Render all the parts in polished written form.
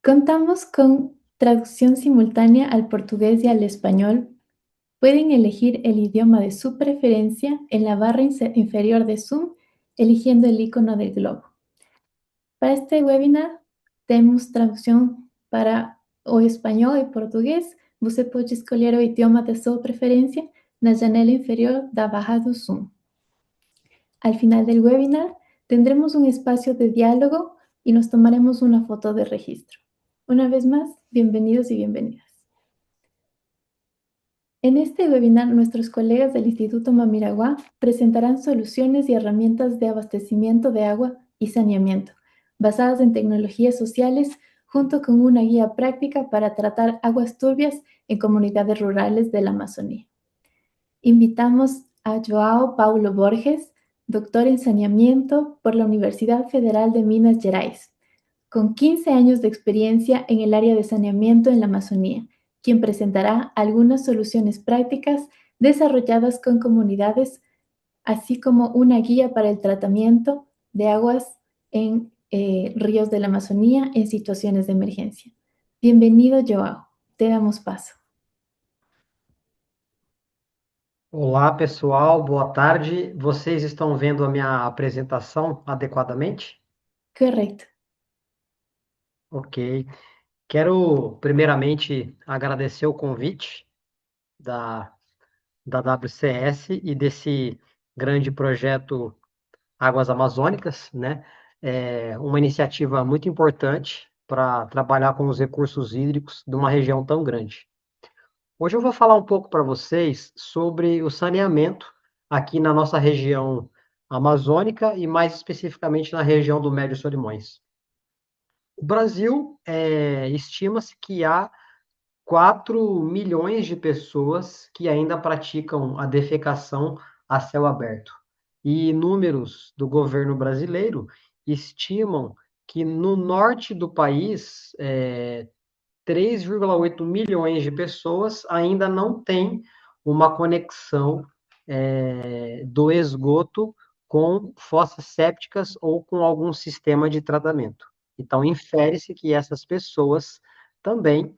Contamos con traducción simultánea al portugués y al español. Pueden elegir el idioma de su preferencia en la barra inferior de Zoom, eligiendo el icono del globo. Para este webinar, temos tradução para o espanhol e português. Você pode escolher o idioma de sua preferência na janela inferior da barra do Zoom. Al final del webinar, tendremos un espacio de diálogo y nos tomaremos una foto de registro. Una vez más, bienvenidos y bienvenidas. En este webinar, nuestros colegas del Instituto Mamiragua presentarán soluciones y herramientas de abastecimiento de agua y saneamiento, basadas en tecnologías sociales, junto con una guía práctica para tratar aguas turbias en comunidades rurales de la Amazonía. Invitamos a João Paulo Borges, doctor en saneamiento por la Universidad Federal de Minas Gerais, con 15 años de experiencia en el área de saneamiento en la Amazonía, quien presentará algunas soluciones prácticas desarrolladas con comunidades, así como una guía para el tratamiento de aguas en ríos de la Amazonía en situaciones de emergencia. Bienvenido, João. Te damos paso. Olá, pessoal, boa tarde. Vocês estão vendo a minha apresentação adequadamente? Correcto. Ok. Quero, primeiramente, agradecer o convite da, da WCS e desse grande projeto Águas Amazônicas, né? É uma iniciativa muito importante para trabalhar com os recursos hídricos de uma região tão grande. Hoje eu vou falar um pouco para vocês sobre o saneamento aqui na nossa região amazônica e mais especificamente na região do Médio Solimões. O Brasil, estima-se que há 4 milhões de pessoas que ainda praticam a defecação a céu aberto. E números do governo brasileiro estimam que no norte do país, 3,8 milhões de pessoas ainda não têm uma conexão do esgoto com fossas sépticas ou com algum sistema de tratamento. Então, infere-se que essas pessoas também...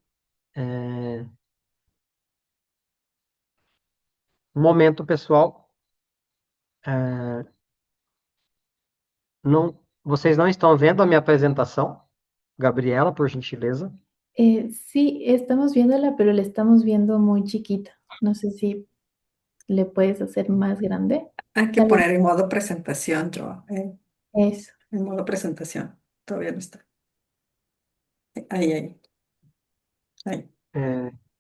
Um momento, pessoal. Vocês não estão vendo a minha apresentação? Gabriela, por gentileza. Sí, estamos viéndola, pero la estamos viendo muy chiquita. No sé si le puedes hacer más grande. Hay que Tal vez poner en modo presentación, yo. eso. En modo presentación. Todavía no está. Ahí, ahí. Ahí.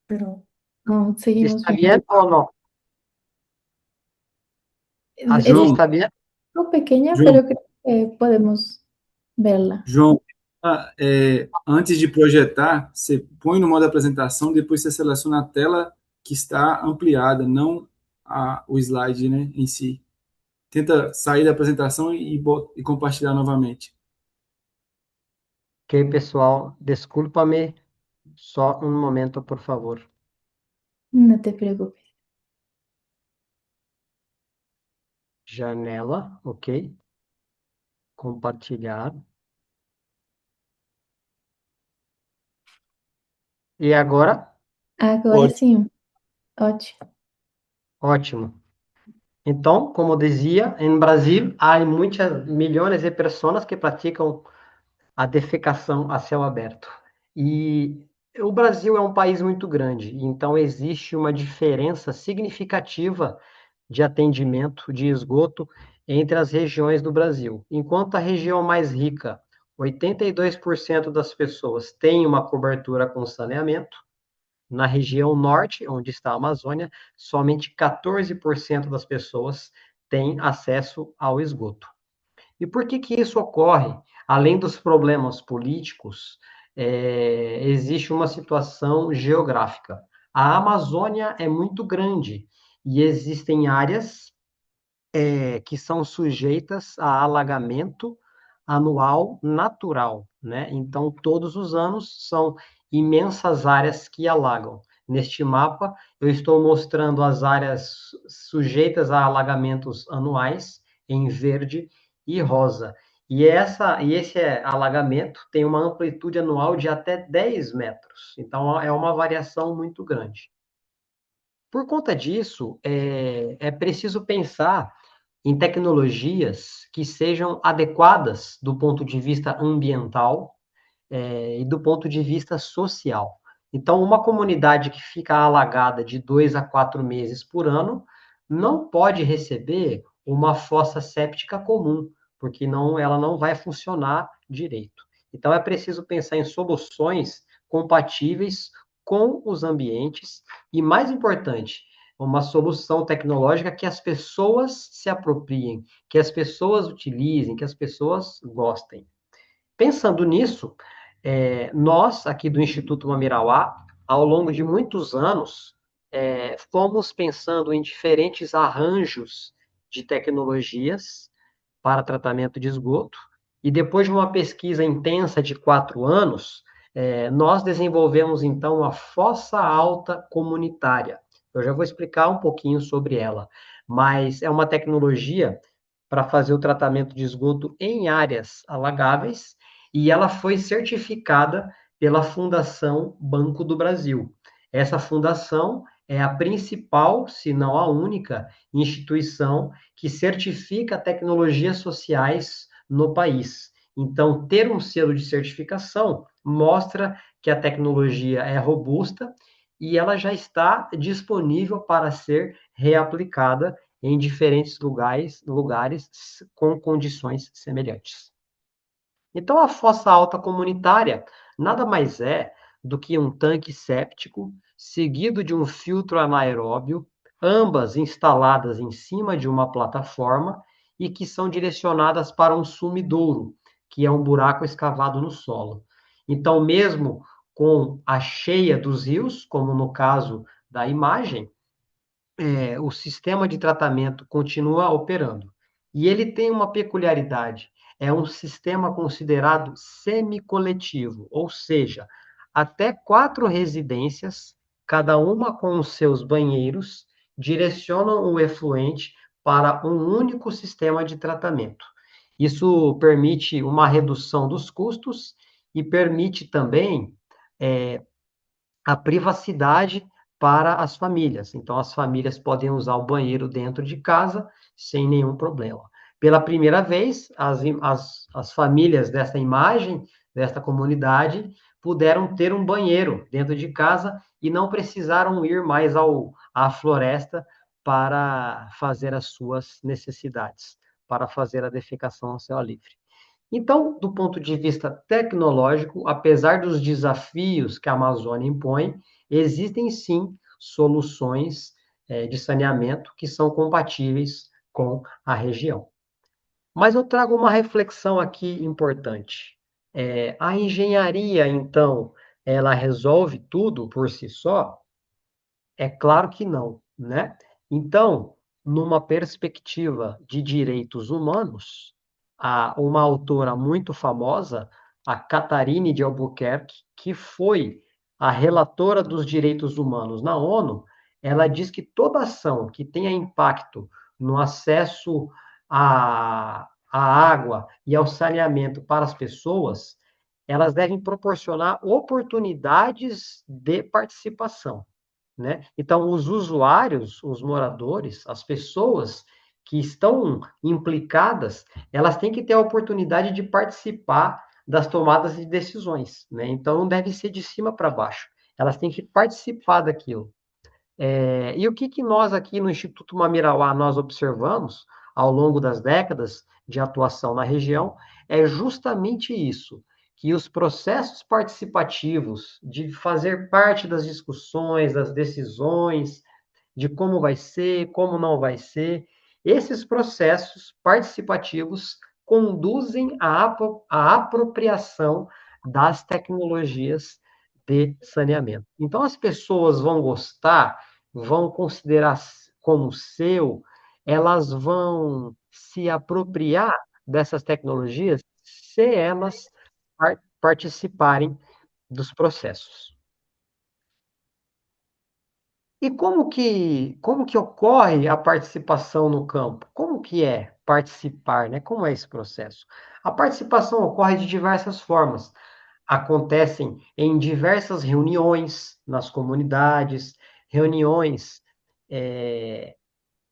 Pero No, seguimos Está viendo. bien ou não? Assim Es está bien? un poco pequeña, João, pero creo que podemos verla. João, antes de projetar, você põe no modo apresentação, depois você seleciona a tela que está ampliada, não o slide, né, em si. Tenta sair da apresentação e compartilhar novamente. Ok, pessoal, desculpa-me. Só um momento, por favor. No te preocupes. Janela, ok. Compartilhar. E agora? Agora sim. Ótimo. Ótimo. Então, como dizia, em Brasil há muitas milhões de pessoas que praticam a defecação a céu aberto. E o Brasil é um país muito grande, então existe uma diferença significativa de atendimento de esgoto entre as regiões do Brasil. Enquanto a região mais rica, 82% das pessoas têm uma cobertura com saneamento, na região norte, onde está a Amazônia, somente 14% das pessoas têm acesso ao esgoto. E por que isso ocorre? Além dos problemas políticos, existe uma situação geográfica. A Amazônia é muito grande e existem áreas que são sujeitas a alagamento anual natural, né? Então, todos os anos são imensas áreas que alagam. Neste mapa, eu estou mostrando as áreas sujeitas a alagamentos anuais, em verde e rosa. E esse alagamento tem uma amplitude anual de até 10 metros. Então, é uma variação muito grande. Por conta disso, é preciso pensar em tecnologias que sejam adequadas do ponto de vista ambiental, e do ponto de vista social. Então, uma comunidade que fica alagada de 2 a 4 meses por ano não pode receber uma fossa séptica comum, porque ela não vai funcionar direito. Então, é preciso pensar em soluções compatíveis com os ambientes e, mais importante, uma solução tecnológica que as pessoas se apropriem, que as pessoas utilizem, que as pessoas gostem. Pensando nisso, nós, aqui do Instituto Mamirauá, ao longo de muitos anos, fomos pensando em diferentes arranjos de tecnologias para tratamento de esgoto, e depois de uma pesquisa intensa de 4 anos, nós desenvolvemos, então, a fossa alta comunitária. Eu já vou explicar um pouquinho sobre ela, mas é uma tecnologia para fazer o tratamento de esgoto em áreas alagáveis, e ela foi certificada pela Fundação Banco do Brasil. Essa fundação é a principal, se não a única, instituição que certifica tecnologias sociais no país. Então, ter um selo de certificação mostra que a tecnologia é robusta e ela já está disponível para ser reaplicada em diferentes lugares com condições semelhantes. Então, a fossa alta comunitária nada mais é do que um tanque séptico seguido de um filtro anaeróbio, ambas instaladas em cima de uma plataforma e que são direcionadas para um sumidouro, que é um buraco escavado no solo. Então, mesmo com a cheia dos rios, como no caso da imagem, o sistema de tratamento continua operando. E ele tem uma peculiaridade: é um sistema considerado semicoletivo, ou seja, até 4 residências, cada uma com os seus banheiros, direcionam o efluente para um único sistema de tratamento. Isso permite uma redução dos custos e permite também a privacidade para as famílias. Então, as famílias podem usar o banheiro dentro de casa sem nenhum problema. Pela primeira vez, as famílias dessa imagem, desta comunidade, puderam ter um banheiro dentro de casa e não precisaram ir mais à floresta para fazer as suas necessidades, para fazer a defecação ao céu livre. Então, do ponto de vista tecnológico, apesar dos desafios que a Amazônia impõe, existem sim soluções de saneamento que são compatíveis com a região. Mas eu trago uma reflexão aqui importante. A engenharia, então, ela resolve tudo por si só? É claro que não, né? Então, numa perspectiva de direitos humanos, uma autora muito famosa, a Catharine de Albuquerque, que foi a relatora dos direitos humanos na ONU, ela diz que toda ação que tenha impacto no acesso à água e ao saneamento para as pessoas, elas devem proporcionar oportunidades de participação, né? Então, os usuários, os moradores, as pessoas que estão implicadas, elas têm que ter a oportunidade de participar das tomadas de decisões, né? Então, não deve ser de cima para baixo. Elas têm que participar daquilo. E o que nós aqui no Instituto Mamirauá nós observamos ao longo das décadas de atuação na região é justamente isso, que os processos participativos de fazer parte das discussões, das decisões, de como vai ser, como não vai ser, esses processos participativos conduzem à apropriação das tecnologias de saneamento. Então, as pessoas vão gostar, vão considerar como seu, elas vão se apropriar dessas tecnologias se elas participarem dos processos. E como que ocorre a participação no campo? Como que é participar, né? Como é esse processo? A participação ocorre de diversas formas. Acontecem em diversas reuniões nas comunidades, reuniões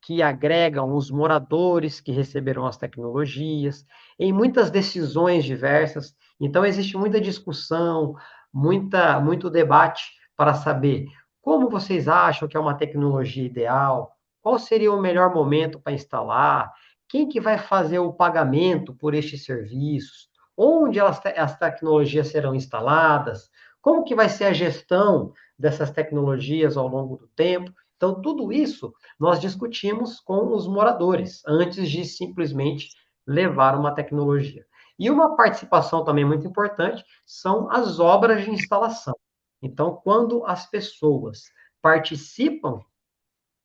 que agregam os moradores que receberam as tecnologias, em muitas decisões diversas. Então, existe muita discussão, muito debate para saber como vocês acham que é uma tecnologia ideal, qual seria o melhor momento para instalar, quem que vai fazer o pagamento por estes serviços, onde as tecnologias serão instaladas, como que vai ser a gestão dessas tecnologias ao longo do tempo. Então, tudo isso nós discutimos com os moradores, antes de simplesmente levar uma tecnologia. E uma participação também muito importante são as obras de instalação. Então, quando as pessoas participam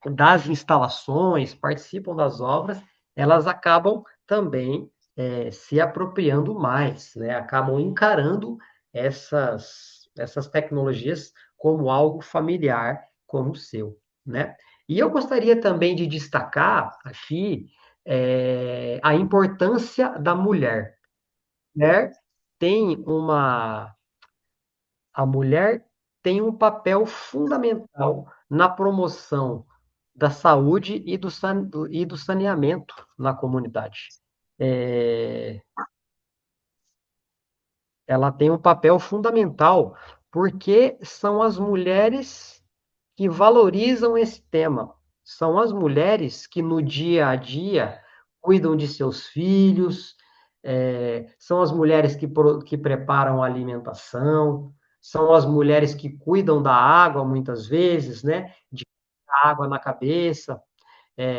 das instalações, participam das obras, elas acabam também se apropriando mais, né? Acabam encarando essas tecnologias como algo familiar, como o seu, né? E eu gostaria também de destacar aqui a importância da mulher. Mulher tem uma a mulher tem um papel fundamental na promoção da saúde e do saneamento na comunidade. É, ela tem um papel fundamental porque são as mulheres que valorizam esse tema. São as mulheres que no dia a dia cuidam de seus filhos, são as mulheres que preparam a alimentação, são as mulheres que cuidam da água, muitas vezes, né? De água na cabeça.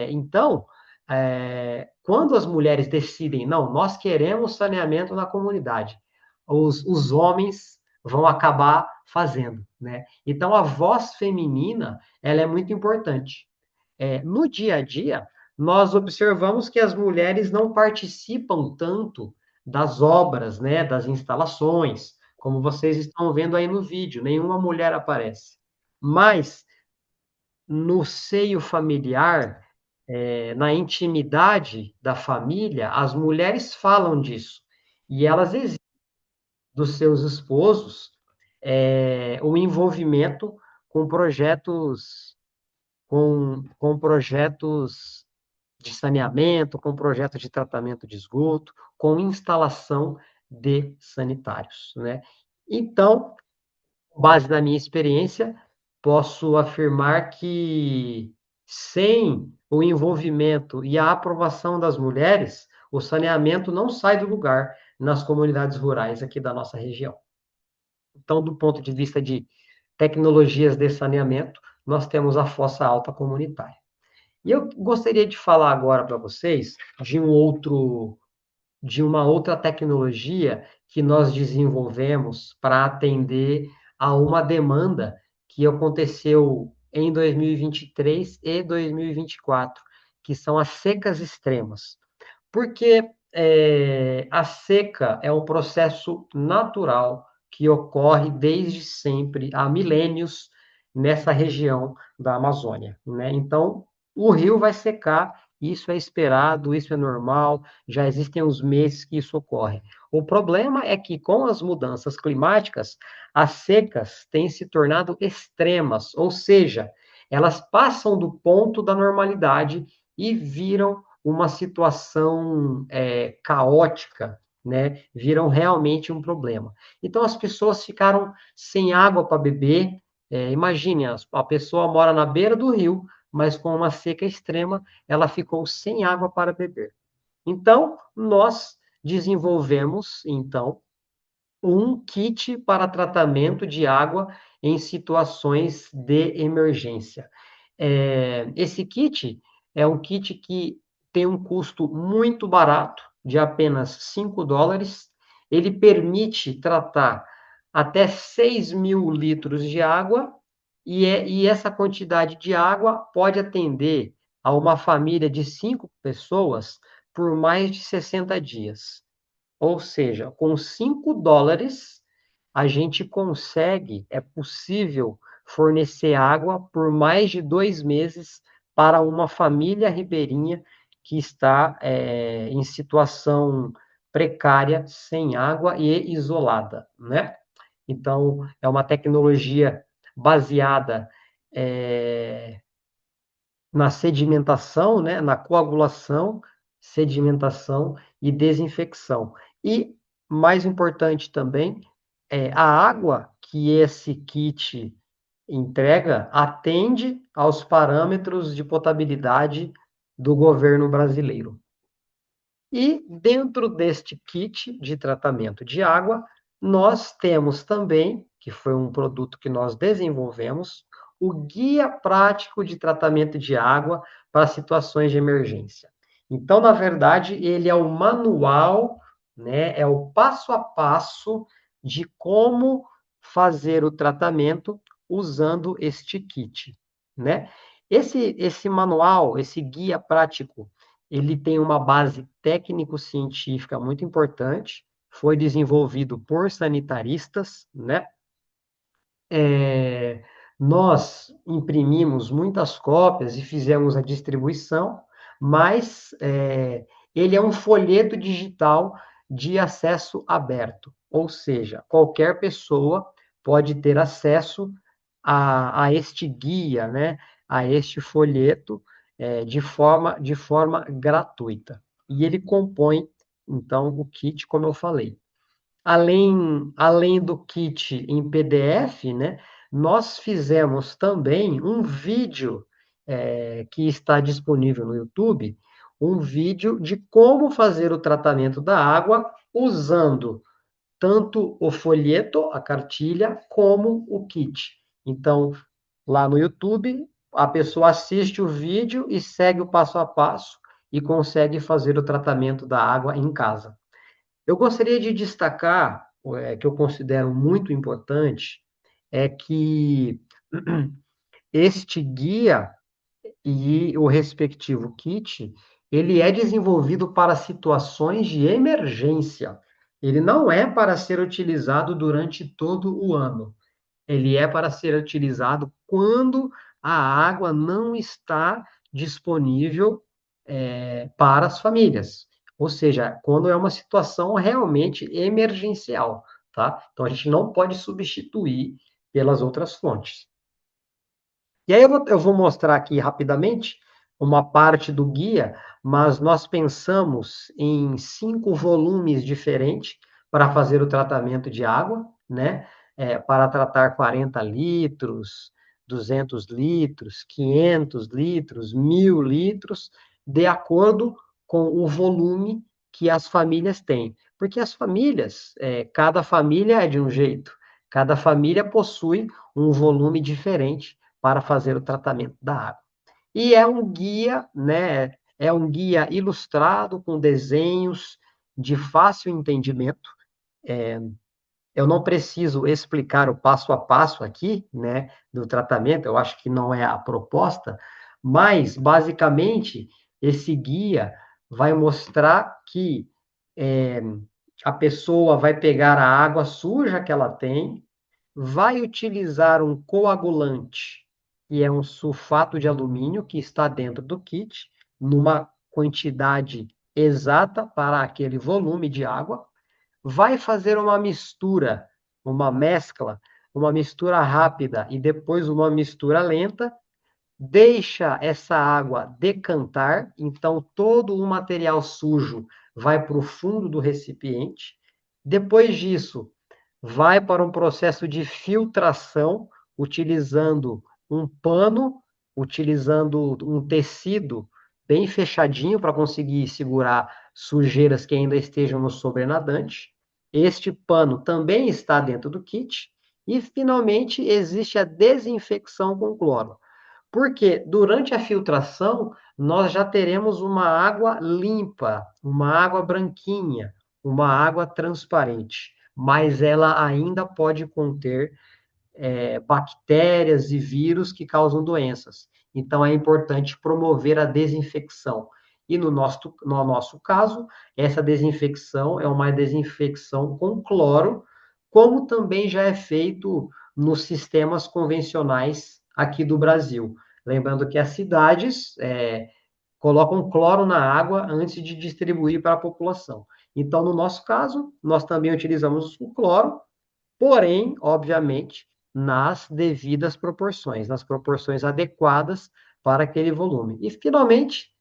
Então, quando as mulheres decidem, não, nós queremos saneamento na comunidade, os homens vão acabar fazendo, né? Então, a voz feminina, ela é muito importante. No dia a dia, nós observamos que as mulheres não participam tanto das obras, né, das instalações, como vocês estão vendo aí no vídeo, nenhuma mulher aparece. Mas, no seio familiar, na intimidade da família, as mulheres falam disso. E elas exigem dos seus esposos o envolvimento com projetos, com projetos de saneamento, com projetos de tratamento de esgoto, com instalação de sanitários, né? Então, com base na minha experiência, posso afirmar que sem o envolvimento e a aprovação das mulheres, o saneamento não sai do lugar nas comunidades rurais aqui da nossa região. Então, do ponto de vista de tecnologias de saneamento, nós temos a fossa alta comunitária. E eu gostaria de falar agora para vocês de uma outra tecnologia que nós desenvolvemos para atender a uma demanda que aconteceu em 2023 e 2024, que são as secas extremas. Porque a seca é um processo natural que ocorre desde sempre, há milênios, nessa região da Amazônia, né? Então, o rio vai secar, isso é esperado, isso é normal, já existem uns meses que isso ocorre. O problema é que, com as mudanças climáticas, as secas têm se tornado extremas, ou seja, elas passam do ponto da normalidade e viram uma situação caótica, né? Viram realmente um problema. Então, as pessoas ficaram sem água para beber. Imagine, a pessoa mora na beira do rio, mas com uma seca extrema, ela ficou sem água para beber. Então, nós desenvolvemos, então, um kit para tratamento de água em situações de emergência. Esse kit é um kit que tem um custo muito barato, de apenas $5. Ele permite tratar até 6.000 litros de água, e essa quantidade de água pode atender a uma família de 5 pessoas por mais de 60 dias. Ou seja, com $5, a gente consegue, é possível fornecer água por mais de 2 meses para uma família ribeirinha que está em situação precária, sem água e isolada, né? Então, é uma tecnologia baseada na sedimentação, né, na coagulação, sedimentação e desinfecção. E, mais importante também, a água que esse kit entrega atende aos parâmetros de potabilidade do governo brasileiro. E dentro deste kit de tratamento de água, nós temos também, que foi um produto que nós desenvolvemos, o Guia Prático de Tratamento de Água para Situações de Emergência. Então, na verdade, ele é o manual, né, é o passo a passo de como fazer o tratamento usando este kit, né? Esse manual, esse guia prático, ele tem uma base técnico-científica muito importante, foi desenvolvido por sanitaristas, né? Nós imprimimos muitas cópias e fizemos a distribuição, mas ele é um folheto digital de acesso aberto, ou seja, qualquer pessoa pode ter acesso a este guia, né, a este folheto, de forma gratuita. E ele compõe, então, o kit, como eu falei. Além do kit em PDF, né, nós fizemos também um vídeo que está disponível no YouTube, um vídeo de como fazer o tratamento da água usando tanto o folheto, a cartilha, como o kit. Então, lá no YouTube, a pessoa assiste o vídeo e segue o passo a passo e consegue fazer o tratamento da água em casa. Eu gostaria de destacar, que eu considero muito importante, é que este guia e o respectivo kit, ele é desenvolvido para situações de emergência. Ele não é para ser utilizado durante todo o ano. Ele é para ser utilizado quando a água não está disponível para as famílias. Ou seja, quando é uma situação realmente emergencial, tá? Então, a gente não pode substituir pelas outras fontes. E aí eu vou mostrar aqui rapidamente uma parte do guia, mas nós pensamos em 5 volumes diferentes para fazer o tratamento de água, né? Para tratar 40 litros, 200 litros, 500 litros, 1.000 litros, de acordo com o volume que as famílias têm. Porque as famílias, cada família é de um jeito, cada família possui um volume diferente para fazer o tratamento da água. E é um guia, né? É um guia ilustrado com desenhos de fácil entendimento. Eu não preciso explicar o passo a passo aqui, né, do tratamento, eu acho que não é a proposta, mas, basicamente, esse guia vai mostrar que a pessoa vai pegar a água suja que ela tem, vai utilizar um coagulante, que é um sulfato de alumínio que está dentro do kit, numa quantidade exata para aquele volume de água, vai fazer uma mistura, uma mescla, uma mistura rápida e depois uma mistura lenta, deixa essa água decantar, então todo o material sujo vai para o fundo do recipiente. Depois disso, vai para um processo de filtração, utilizando um pano, utilizando um tecido bem fechadinho para conseguir segurar sujeiras que ainda estejam no sobrenadante. Este pano também está dentro do kit. E, finalmente, existe a desinfecção com cloro. Porque durante a filtração, nós já teremos uma água limpa, uma água branquinha, uma água transparente, mas ela ainda pode conter bactérias e vírus que causam doenças. Então, é importante promover a desinfecção. E no nosso caso, essa desinfecção é uma desinfecção com cloro, como também já é feito nos sistemas convencionais aqui do Brasil. Lembrando que as cidades, colocam cloro na água antes de distribuir para a população. Então, no nosso caso, nós também utilizamos o cloro, porém, obviamente, nas devidas proporções, nas proporções adequadas para aquele volume. E, finalmente,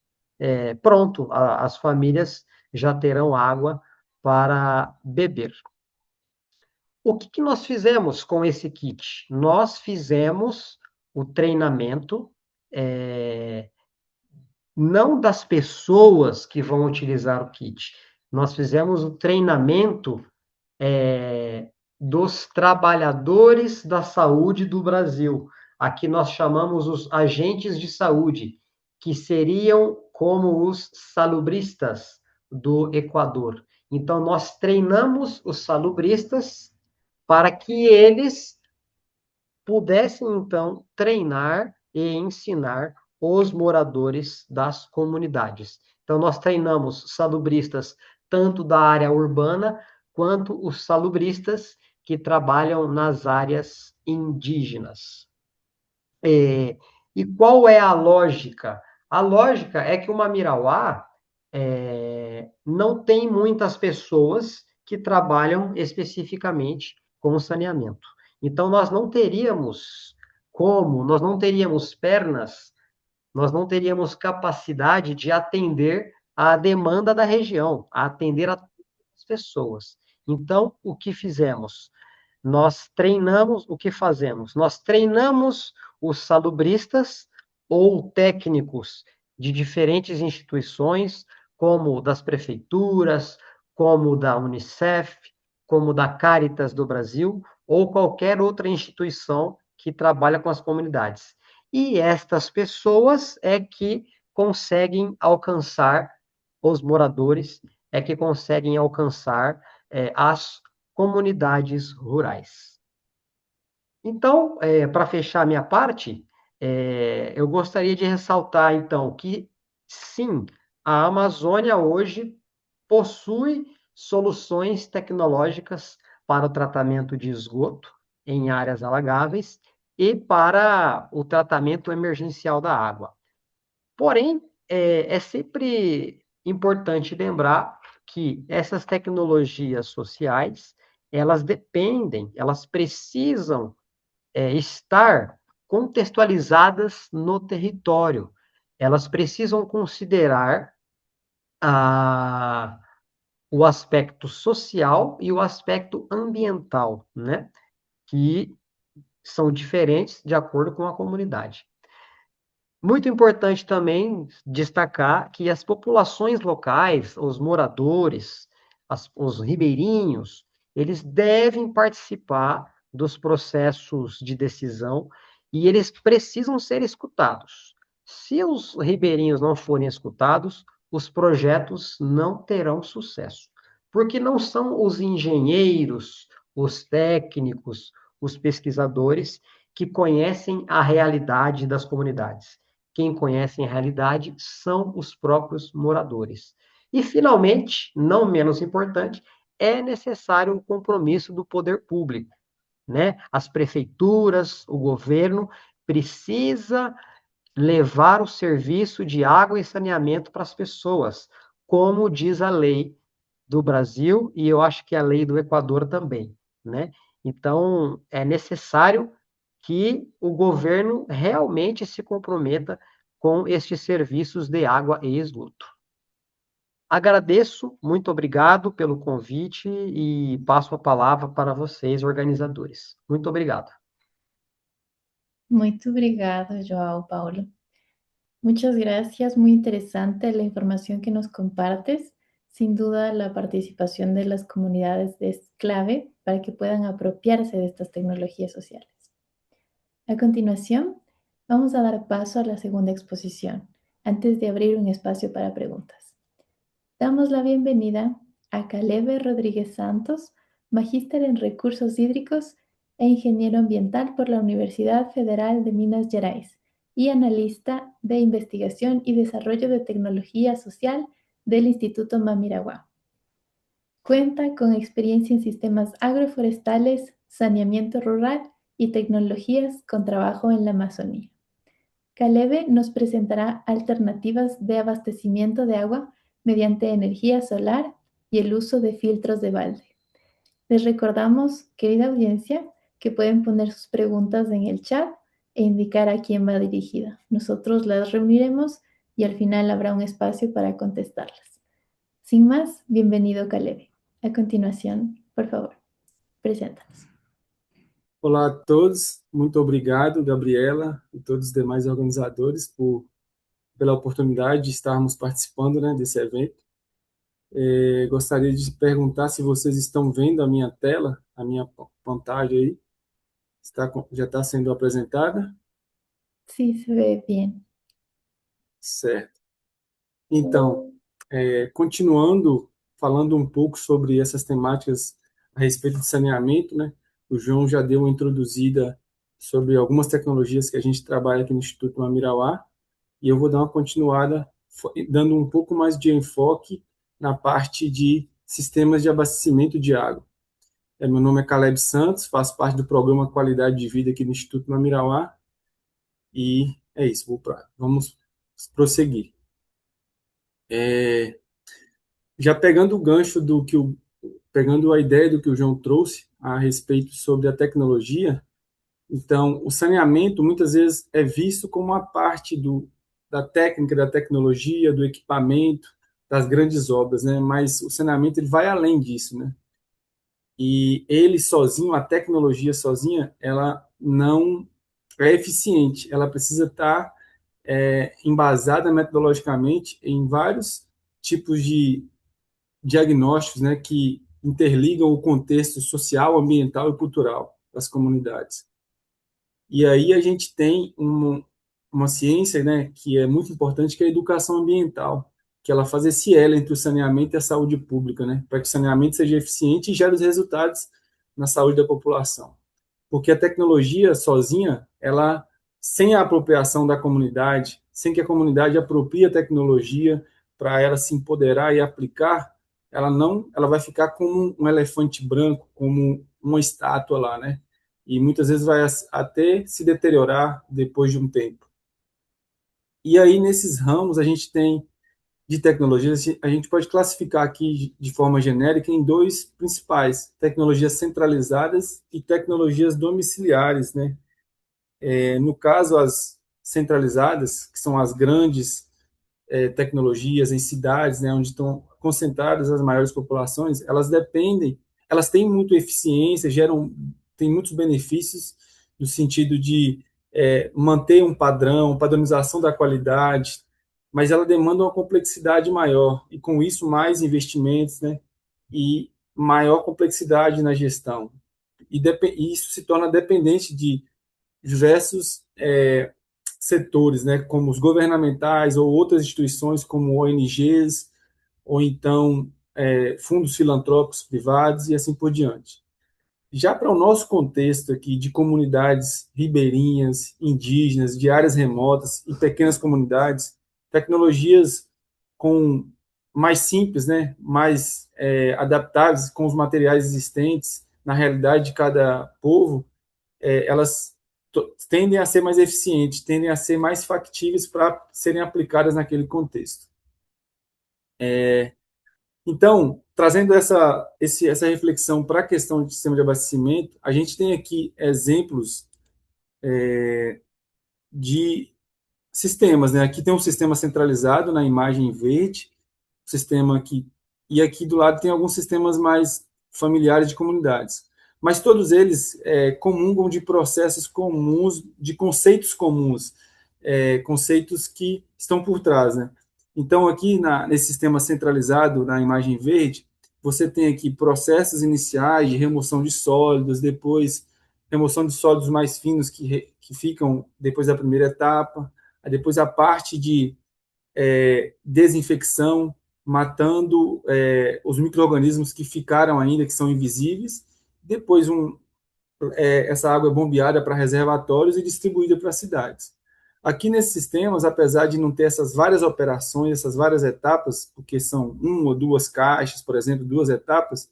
pronto, as famílias já terão água para beber. O que nós fizemos com esse kit? Nós fizemos o treinamento, não das pessoas que vão utilizar o kit, nós fizemos o treinamento dos trabalhadores da saúde do Brasil. Aqui nós chamamos os agentes de saúde, que seriam como os salubristas do Equador. Então, nós treinamos os salubristas para que eles pudessem, então, treinar e ensinar os moradores das comunidades. Então, nós treinamos salubristas tanto da área urbana, quanto os salubristas que trabalham nas áreas indígenas. E qual é a lógica? A lógica é que o Mamirauá não tem muitas pessoas que trabalham especificamente com saneamento. Então, nós não teríamos nós não teríamos pernas, nós não teríamos capacidade de atender à demanda da região, a atender a todas as pessoas. Então, o que fizemos? Nós treinamos, o que fazemos? Nós treinamos os salubristas ou técnicos de diferentes instituições, como das prefeituras, como da Unicef, como da Caritas do Brasil, ou qualquer outra instituição que trabalha com as comunidades. E estas pessoas é que conseguem alcançar os moradores, é que conseguem alcançar as comunidades rurais. Então, para fechar a minha parte, eu gostaria de ressaltar, então, que, sim, a Amazônia hoje possui soluções tecnológicas para o tratamento de esgoto em áreas alagáveis e para o tratamento emergencial da água. Porém, é sempre importante lembrar que essas tecnologias sociais, elas precisam estar contextualizadas no território. Elas precisam considerar o aspecto social e o aspecto ambiental, né? Que são diferentes de acordo com a comunidade. Muito importante também destacar que as populações locais, os moradores, os ribeirinhos, eles devem participar dos processos de decisão e eles precisam ser escutados. Se os ribeirinhos não forem escutados, os projetos não terão sucesso, porque não são os engenheiros, os técnicos, os pesquisadores que conhecem a realidade das comunidades. Quem conhece a realidade são os próprios moradores. E, finalmente, não menos importante, é necessário o compromisso do poder público, né? As prefeituras, o governo precisa levar o serviço de água e saneamento para as pessoas, como diz a lei do Brasil e eu acho que a lei do Equador também, né? Então, é necessário que o governo realmente se comprometa com estes serviços de água e esgoto. Agradeço, muito obrigado pelo convite e passo a palavra para vocês, organizadores. Muito obrigado. Muito obrigada, Joao Paulo. Muchas gracias, muy interesante la información que nos compartes. Sin duda, la participación de las comunidades es clave para que puedan apropiarse de estas tecnologías sociales. A continuación, vamos a dar paso a la segunda exposición, antes de abrir un espacio para preguntas. Damos la bienvenida a Caleb Rodríguez Santos, magíster en recursos hídricos e ingeniero ambiental por la Universidad Federal de Minas Gerais y analista de investigación y desarrollo de tecnología social del Instituto Mamirauá. Cuenta con experiencia en sistemas agroforestales, saneamiento rural y tecnologías con trabajo en la Amazonía. Calebe nos presentará alternativas de abastecimiento de agua mediante energía solar y el uso de filtros de balde. Les recordamos, querida audiencia, que pueden poner sus preguntas en el chat e indicar a quién va dirigida. Nosotros las reuniremos y al final habrá un espacio para contestarlas. Sin más, bienvenido, Calebe. A continuación, por favor, preséntanos. Olá a todos, muito obrigado, Gabriela, e todos os demais organizadores pela oportunidade de estarmos participando, né, desse evento. Gostaria de perguntar se vocês estão vendo a minha tela, a minha pantalla aí, já está sendo apresentada? Sí, se ve bien. Certo. Então, continuando, falando um pouco sobre essas temáticas a respeito de saneamento, né? O João já deu uma introduzida sobre algumas tecnologias que a gente trabalha aqui no Instituto Mamirauá, e eu vou dar uma continuada, dando um pouco mais de enfoque na parte de sistemas de abastecimento de água. Meu nome é Caleb Santos, faço parte do programa Qualidade de Vida aqui no Instituto Mamirauá, e é isso, vamos prosseguir. Já pegando o gancho pegando a ideia do que o João trouxe a respeito sobre a tecnologia, então, o saneamento muitas vezes é visto como uma parte da técnica, da tecnologia, do equipamento, das grandes obras, né? Mas o saneamento ele vai além disso, né? E ele sozinho, a tecnologia sozinha, ela não é eficiente, ela precisa estar embasada metodologicamente em vários tipos de diagnósticos, né, que interligam o contexto social, ambiental e cultural das comunidades. E aí a gente tem uma ciência, né, que é muito importante, que é a educação ambiental, que ela faz esse elo entre o saneamento e a saúde pública, né, para que o saneamento seja eficiente e gere os resultados na saúde da população. Porque a tecnologia sozinha, ela, sem a apropriação da comunidade, sem que a comunidade aproprie a tecnologia para ela se empoderar e aplicar, ela vai ficar como um elefante branco, como uma estátua lá, né? E muitas vezes vai até se deteriorar depois de um tempo. E aí, nesses ramos, a gente tem de tecnologias, a gente pode classificar aqui de forma genérica em dois principais, tecnologias centralizadas e tecnologias domiciliares, né? No caso, as centralizadas, que são as grandes tecnologias em cidades, né, onde estão concentradas as maiores populações, elas têm muita eficiência, têm muitos benefícios no sentido de manter um padrão, padronização da qualidade, mas ela demanda uma complexidade maior, e com isso mais investimentos, né, e maior complexidade na gestão. E isso se torna dependente de diversos setores, né, como os governamentais ou outras instituições como ONGs, ou então fundos filantrópicos privados e assim por diante. Já para o nosso contexto aqui de comunidades ribeirinhas, indígenas, de áreas remotas e pequenas comunidades, tecnologias mais simples, né, mais adaptáveis com os materiais existentes na realidade de cada povo, elas tendem a ser mais eficientes, tendem a ser mais factíveis para serem aplicadas naquele contexto. Então, trazendo essa reflexão para a questão de sistema de abastecimento, a gente tem aqui exemplos de sistemas, né? Aqui tem um sistema centralizado na imagem verde, e aqui do lado tem alguns sistemas mais familiares de comunidades. Mas todos eles comungam de processos comuns, de conceitos comuns, conceitos que estão por trás, né? Então, aqui nesse sistema centralizado, na imagem verde, você tem aqui processos iniciais de remoção de sólidos, depois remoção de sólidos mais finos que ficam depois da primeira etapa, depois a parte de desinfecção, matando os micro-organismos que ficaram ainda, que são invisíveis. Depois, essa água é bombeada para reservatórios e distribuída para cidades. Aqui nesses sistemas, apesar de não ter essas várias operações, essas várias etapas, porque são 1 ou 2 caixas, por exemplo, 2 etapas,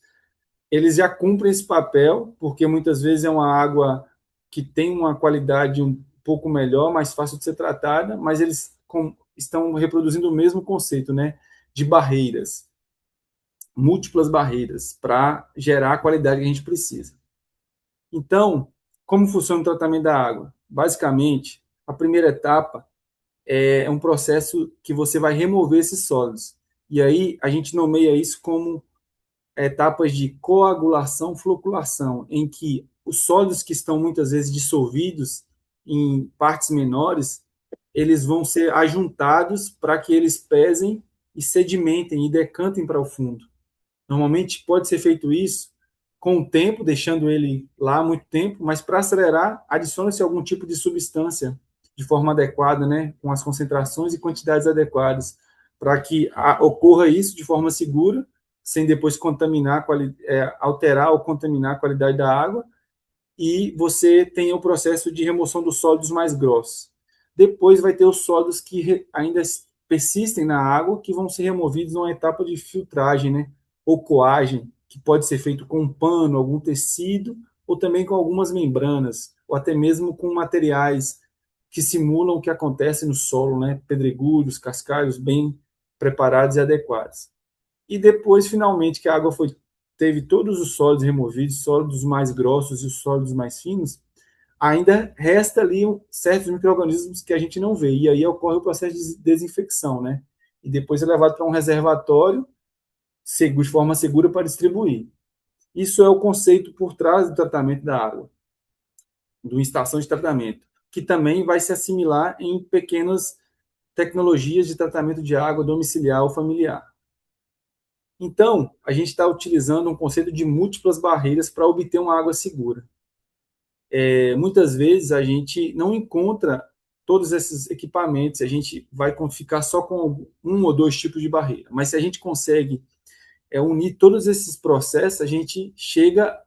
eles já cumprem esse papel, porque muitas vezes é uma água que tem uma qualidade um pouco melhor, mais fácil de ser tratada, mas eles estão reproduzindo o mesmo conceito, né, de barreiras, múltiplas barreiras, para gerar a qualidade que a gente precisa. Então, como funciona o tratamento da água? Basicamente, a primeira etapa é um processo que você vai remover esses sólidos. E aí a gente nomeia isso como etapas de coagulação, floculação, em que os sólidos que estão muitas vezes dissolvidos em partes menores, eles vão ser ajuntados para que eles pesem e sedimentem e decantem para o fundo. Normalmente pode ser feito isso com o tempo, deixando ele lá muito tempo, mas para acelerar, adiciona-se algum tipo de substância de forma adequada, né, com as concentrações e quantidades adequadas, para que ocorra isso de forma segura, sem depois contaminar, alterar ou contaminar a qualidade da água, e você tem o processo de remoção dos sólidos mais grossos. Depois vai ter os sólidos que ainda persistem na água, que vão ser removidos numa etapa de filtragem, né? Ou coagem, que pode ser feito com um pano, algum tecido, ou também com algumas membranas, ou até mesmo com materiais que simulam o que acontece no solo, né? Pedregulhos, cascalhos bem preparados e adequados. E depois, finalmente, que a água teve todos os sólidos removidos, sólidos mais grossos e os sólidos mais finos, ainda resta ali certos micro-organismos que a gente não vê. E aí ocorre o processo de desinfecção, né? E depois é levado para um reservatório de forma segura para distribuir. Isso é o conceito por trás do tratamento da água, de uma estação de tratamento, que também vai se assimilar em pequenas tecnologias de tratamento de água domiciliar ou familiar. Então, a gente está utilizando um conceito de múltiplas barreiras para obter uma água segura. Muitas vezes a gente não encontra todos esses equipamentos, a gente vai ficar só com um ou dois tipos de barreira. Mas se a gente consegue unir todos esses processos, a gente chega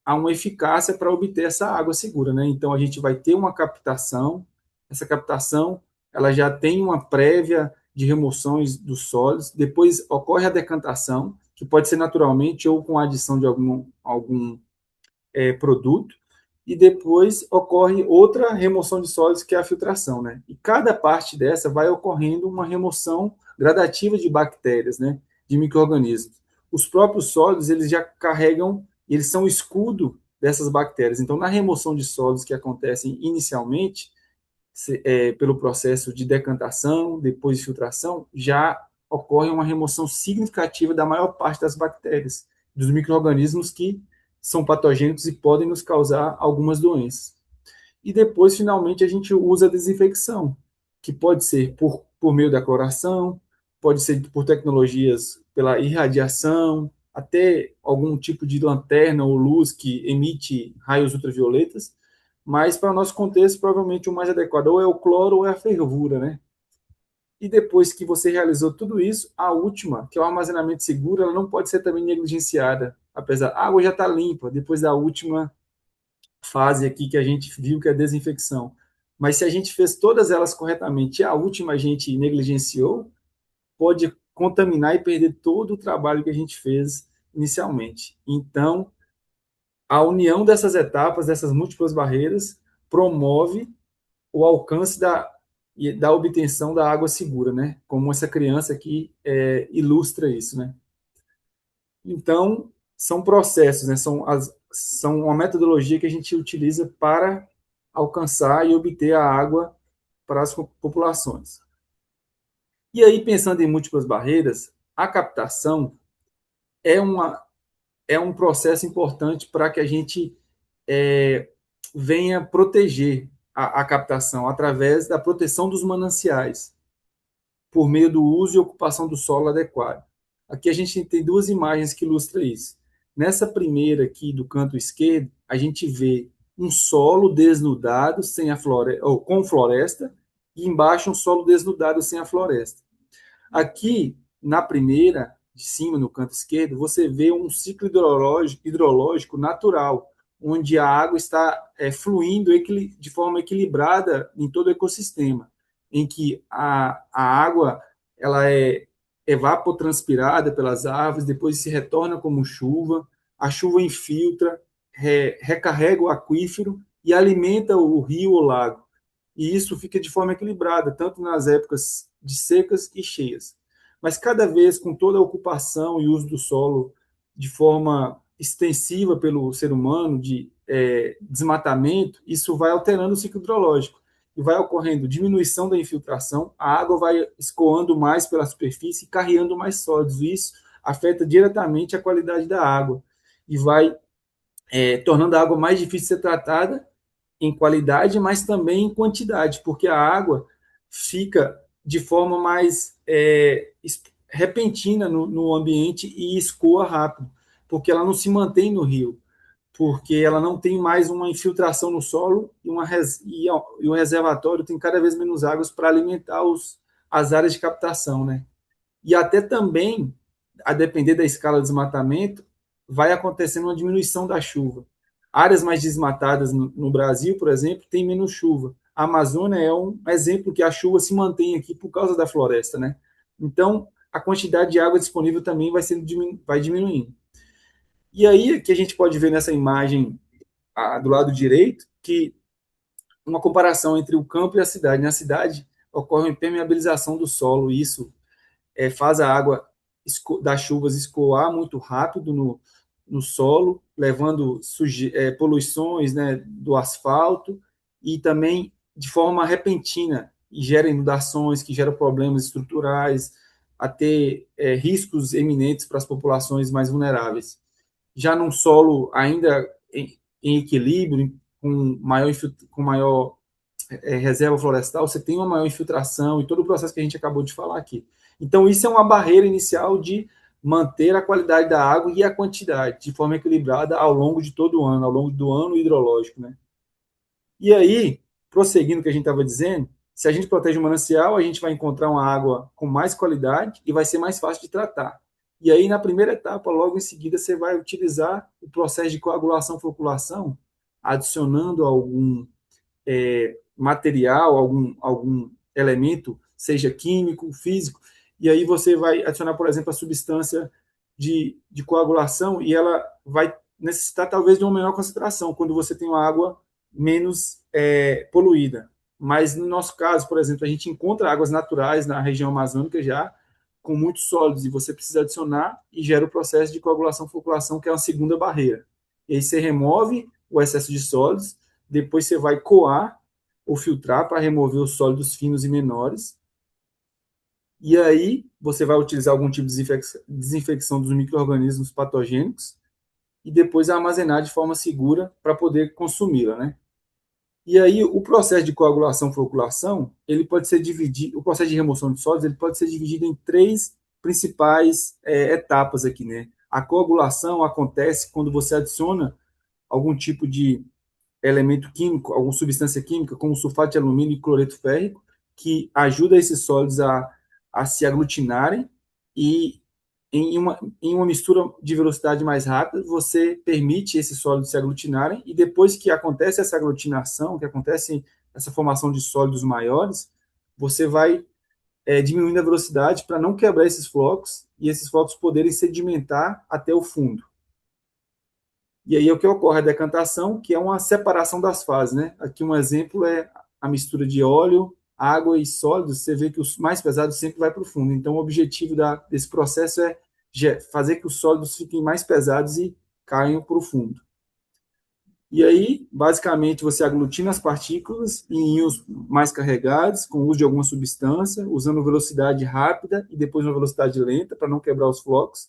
a uma eficácia para obter essa água segura, né? Então a gente vai ter uma captação, essa captação ela já tem uma prévia de remoções dos sólidos, depois ocorre a decantação, que pode ser naturalmente ou com a adição de algum produto, e depois ocorre outra remoção de sólidos, que é a filtração, né? E cada parte dessa vai ocorrendo uma remoção gradativa de bactérias, né? De micro-organismos. Os próprios sólidos, eles já carregam, eles são o escudo dessas bactérias. Então, na remoção de sólidos que acontecem inicialmente, pelo processo de decantação, depois de filtração, já ocorre uma remoção significativa da maior parte das bactérias, dos micro-organismos que são patogênicos e podem nos causar algumas doenças. E depois, finalmente, a gente usa a desinfecção, que pode ser por meio da cloração, pode ser por tecnologias pela irradiação, até algum tipo de lanterna ou luz que emite raios ultravioletas, mas para o nosso contexto, provavelmente o mais adequado ou é o cloro ou é a fervura, né? E depois que você realizou tudo isso, a última, que é o armazenamento seguro, ela não pode ser também negligenciada. Apesar, a água já está limpa, depois da última fase aqui que a gente viu, que é a desinfecção. Mas se a gente fez todas elas corretamente e a última a gente negligenciou, pode contaminar e perder todo o trabalho que a gente fez inicialmente. Então, a união dessas etapas, dessas múltiplas barreiras, promove o alcance da obtenção da água segura, né? Como essa criança aqui ilustra isso, né? Então, são processos, né? São uma metodologia que a gente utiliza para alcançar e obter a água para as populações. E aí, pensando em múltiplas barreiras, a captação é um processo importante para que a gente venha proteger a captação através da proteção dos mananciais, por meio do uso e ocupação do solo adequado. Aqui a gente tem duas imagens que ilustram isso. Nessa primeira aqui do canto esquerdo, a gente vê um solo desnudado sem a floresta, ou com floresta, e embaixo um solo desnudado sem a floresta. Aqui, na primeira, de cima, no canto esquerdo, você vê um ciclo hidrológico natural, onde a água está fluindo de forma equilibrada em todo o ecossistema, em que a água ela é evapotranspirada pelas árvores, depois se retorna como chuva, a chuva infiltra, recarrega o aquífero e alimenta o rio ou lago. e isso fica de forma equilibrada, tanto nas épocas de secas e cheias. Mas cada vez, com toda a ocupação e uso do solo de forma extensiva pelo ser humano, de desmatamento, isso vai alterando o ciclo hidrológico e vai ocorrendo diminuição da infiltração, a água vai escoando mais pela superfície e carreando mais sólidos. Isso afeta diretamente a qualidade da água e vai tornando a água mais difícil de ser tratada em qualidade, mas também em quantidade, porque a água fica de forma mais repentina no ambiente e escoa rápido, porque ela não se mantém no rio, porque ela não tem mais uma infiltração no solo e o reservatório tem cada vez menos águas para alimentar as áreas de captação, né? E até também, a depender da escala de desmatamento, vai acontecendo uma diminuição da chuva. Áreas mais desmatadas no Brasil, por exemplo, tem menos chuva. A Amazônia é um exemplo que a chuva se mantém aqui por causa da floresta, né? Então, a quantidade de água disponível também vai diminuindo. E aí que a gente pode ver nessa imagem do lado direito que uma comparação entre o campo e a cidade. Na cidade ocorre uma impermeabilização do solo, e isso faz a água das chuvas escoar muito rápido no solo, levando poluições, né, do asfalto e também de forma repentina, e gera inundações, que geram problemas estruturais, a ter riscos eminentes para as populações mais vulneráveis. Já num solo ainda em equilíbrio, com maior reserva florestal, você tem uma maior infiltração e todo o processo que a gente acabou de falar aqui. Então, isso é uma barreira inicial de manter a qualidade da água e a quantidade de forma equilibrada ao longo de todo o ano, ao longo do ano hidrológico, né? E aí, prosseguindo o que a gente estava dizendo, se a gente protege o manancial, a gente vai encontrar uma água com mais qualidade e vai ser mais fácil de tratar. E aí, na primeira etapa, logo em seguida, você vai utilizar o processo de coagulação-floculação, adicionando algum material, algum elemento, seja químico, físico, e aí você vai adicionar, por exemplo, a substância de coagulação e ela vai necessitar talvez de uma menor concentração quando você tem uma água menos poluída. Mas no nosso caso, por exemplo, a gente encontra águas naturais na região amazônica já com muitos sólidos e você precisa adicionar e gera o processo de coagulação-floculação, que é uma segunda barreira. E aí você remove o excesso de sólidos, depois você vai coar ou filtrar para remover os sólidos finos e menores. E aí você vai utilizar algum tipo de desinfecção dos micro-organismos patogênicos e depois armazenar de forma segura para poder consumi-la, né? E aí o processo de coagulação-floculação, ele pode ser dividido, o processo de remoção de sólidos, ele pode ser dividido em três principais etapas aqui, né? A coagulação acontece quando você adiciona algum tipo de elemento químico, alguma substância química, como sulfato de alumínio e cloreto férrico, que ajuda esses sólidos a se aglutinarem e em uma mistura de velocidade mais rápida, você permite esses sólidos se aglutinarem e depois que acontece essa aglutinação, que acontece essa formação de sólidos maiores, você vai diminuindo a velocidade para não quebrar esses flocos e esses flocos poderem sedimentar até o fundo. E aí é o que ocorre a decantação, que é uma separação das fases, né? Aqui um exemplo é a mistura de óleo, água e sólidos. Você vê que os mais pesados sempre vai para o fundo. Então o objetivo desse processo é fazer que os sólidos fiquem mais pesados e caiam para o fundo. E aí, basicamente, você aglutina as partículas em íons mais carregados, com o uso de alguma substância, usando velocidade rápida e depois uma velocidade lenta, para não quebrar os flocos,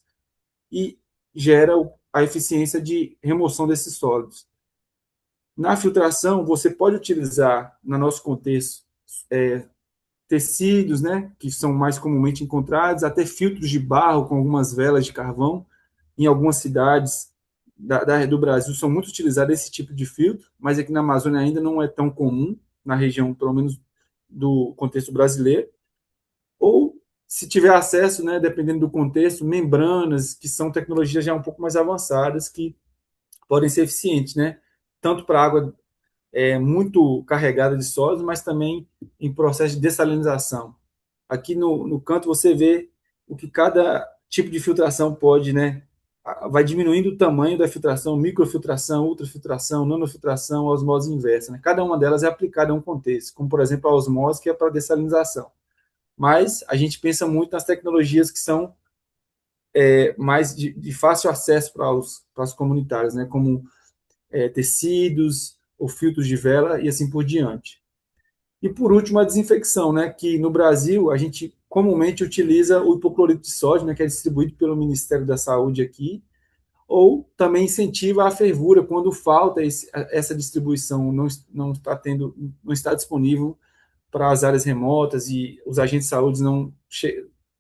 e gera a eficiência de remoção desses sólidos. Na filtração, você pode utilizar, no nosso contexto, tecidos, né, que são mais comumente encontrados, até filtros de barro com algumas velas de carvão. Em algumas cidades do Brasil são muito utilizados esse tipo de filtro, mas aqui na Amazônia ainda não é tão comum, na região, pelo menos, do contexto brasileiro. Ou, se tiver acesso, né, dependendo do contexto, membranas, que são tecnologias já um pouco mais avançadas, que podem ser eficientes, né? Tanto para água muito carregada de sólidos, mas também em processo de dessalinização. Aqui no canto você vê o que cada tipo de filtração pode, né, vai diminuindo o tamanho da filtração, microfiltração, ultrafiltração, nanofiltração, osmose inversa. Né? Cada uma delas é aplicada a um contexto, como, por exemplo, a osmose, que é para dessalinização. Mas a gente pensa muito nas tecnologias que são mais de fácil acesso para os comunitários, né? Como tecidos ou filtros de vela e assim por diante. E, por último, a desinfecção, né? Que no Brasil a gente comumente utiliza o hipoclorito de sódio, né? Que é distribuído pelo Ministério da Saúde aqui, ou também incentiva a fervura quando falta essa distribuição, não está disponível para as áreas remotas e os agentes de saúde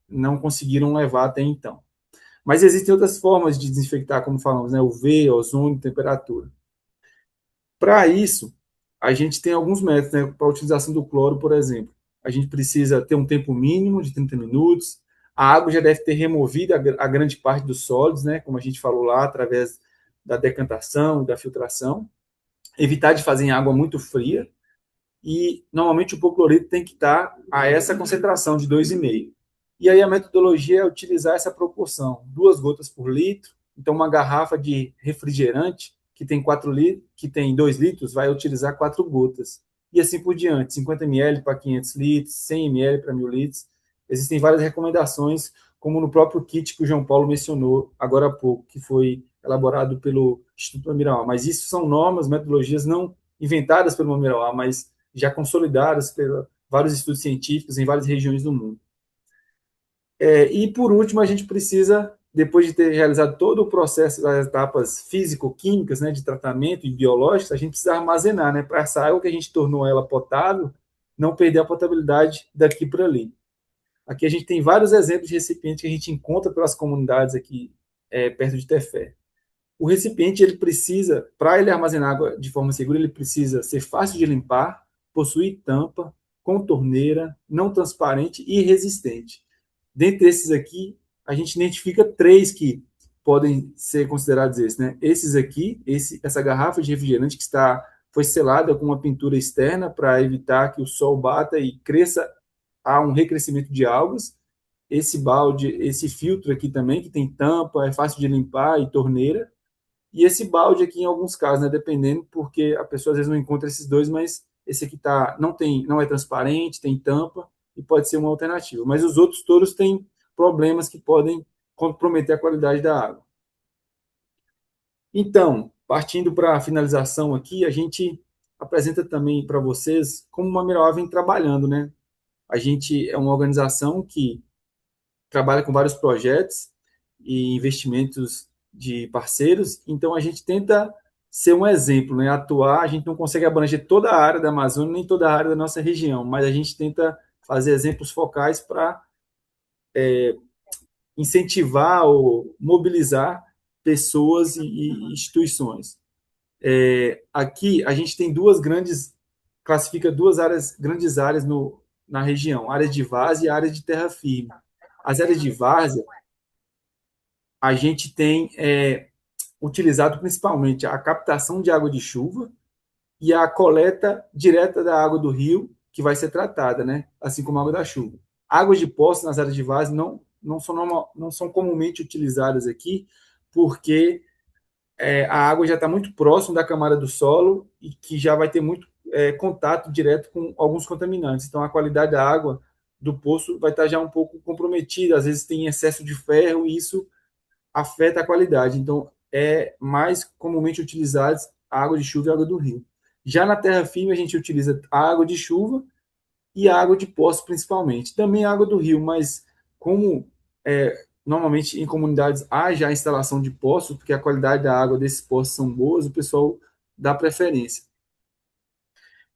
não conseguiram levar até então. Mas existem outras formas de desinfectar, como falamos, né? UV, ozônio, temperatura. Para isso, a gente tem alguns métodos, né? Para a utilização do cloro, por exemplo. A gente precisa ter um tempo mínimo de 30 minutos, a água já deve ter removido a grande parte dos sólidos, né? Como a gente falou lá, através da decantação, da filtração. Evitar de fazer em água muito fria, e normalmente o hipoclorito tem que estar a essa concentração de 2,5. E aí a metodologia é utilizar essa proporção, 2 gotas por litro. Então uma garrafa de refrigerante que tem 4 litros, que tem 2 litros, vai utilizar 4 gotas. E assim por diante, 50 ml para 500 litros, 100 ml para 1.000 litros. Existem várias recomendações, como no próprio kit que o João Paulo mencionou agora há pouco, que foi elaborado pelo Instituto Mammirauá. Mas isso são normas, metodologias não inventadas pelo Mammirauá, mas já consolidadas por vários estudos científicos em várias regiões do mundo. E, por último, a gente precisa, depois de ter realizado todo o processo das etapas físico-químicas, né, de tratamento e biológicas, a gente precisa armazenar, né, para essa água que a gente tornou ela potável, não perder a potabilidade daqui para ali. Aqui a gente tem vários exemplos de recipientes que a gente encontra pelas comunidades aqui perto de Tefé. O recipiente, ele precisa, para ele armazenar água de forma segura, ele precisa ser fácil de limpar, possuir tampa, com torneira, não transparente e resistente. Dentre esses aqui, a gente identifica 3 que podem ser considerados esses, né? Esses aqui, essa garrafa de refrigerante que foi selada com uma pintura externa para evitar que o sol bata e cresça a um recrescimento de algas. Esse balde, esse filtro aqui também, que tem tampa, é fácil de limpar e torneira. E esse balde aqui, em alguns casos, né, dependendo, porque a pessoa às vezes não encontra esses dois, mas esse aqui não é transparente, tem tampa, e pode ser uma alternativa. Mas os outros todos têm problemas que podem comprometer a qualidade da água. Então, partindo para a finalização aqui, a gente apresenta também para vocês como o Mammirauá vem trabalhando, né? A gente é uma organização que trabalha com vários projetos e investimentos de parceiros, então a gente tenta ser um exemplo, né? Atuar, a gente não consegue abranger toda a área da Amazônia, nem toda a área da nossa região, mas a gente tenta fazer exemplos focais para incentivar ou mobilizar pessoas e instituições. Aqui a gente tem classifica duas grandes áreas na região, áreas de várzea e áreas de terra firme. As áreas de várzea, a gente tem utilizado principalmente a captação de água de chuva e a coleta direta da água do rio, que vai ser tratada, né? Assim como a água da chuva. Águas de poço nas áreas de várzea não são comumente utilizadas aqui, porque a água já está muito próxima da camada do solo e que já vai ter muito contato direto com alguns contaminantes. Então, a qualidade da água do poço vai estar já um pouco comprometida. Às vezes tem excesso de ferro e isso afeta a qualidade. Então, é mais comumente utilizadas a água de chuva e a água do rio. Já na terra firme, a gente utiliza a água de chuva e a água de poço, principalmente. Também a água do rio, mas como normalmente em comunidades há já a instalação de poços, porque a qualidade da água desses poços são boas, o pessoal dá preferência.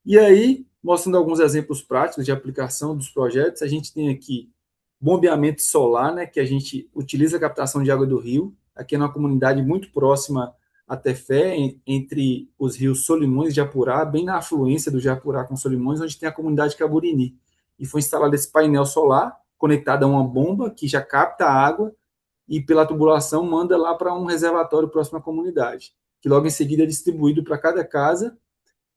E aí, mostrando alguns exemplos práticos de aplicação dos projetos, a gente tem aqui bombeamento solar, né, que a gente utiliza a captação de água do rio, aqui é uma comunidade muito próxima a Tefé, entre os rios Solimões e Japurá, bem na afluência do Japurá com Solimões, onde tem a comunidade Caburini. E foi instalado esse painel solar, conectado a uma bomba que já capta a água e, pela tubulação, manda lá para um reservatório próximo à comunidade, que logo em seguida é distribuído para cada casa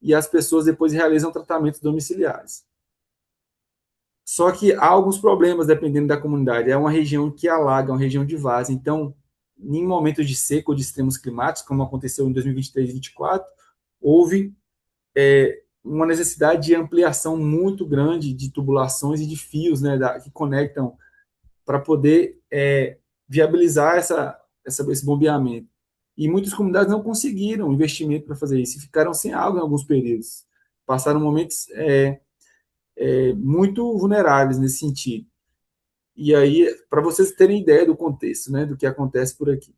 e as pessoas depois realizam tratamentos domiciliares. Só que há alguns problemas dependendo da comunidade. É uma região que alaga, uma região de várzea. Então, em momentos de seca ou de extremos climáticos, como aconteceu em 2023 e 2024, houve uma necessidade de ampliação muito grande de tubulações e de fios, né, que conectam para poder viabilizar esse bombeamento. E muitas comunidades não conseguiram investimento para fazer isso e ficaram sem água em alguns períodos. Passaram momentos muito vulneráveis nesse sentido. E aí, para vocês terem ideia do contexto, né, do que acontece por aqui.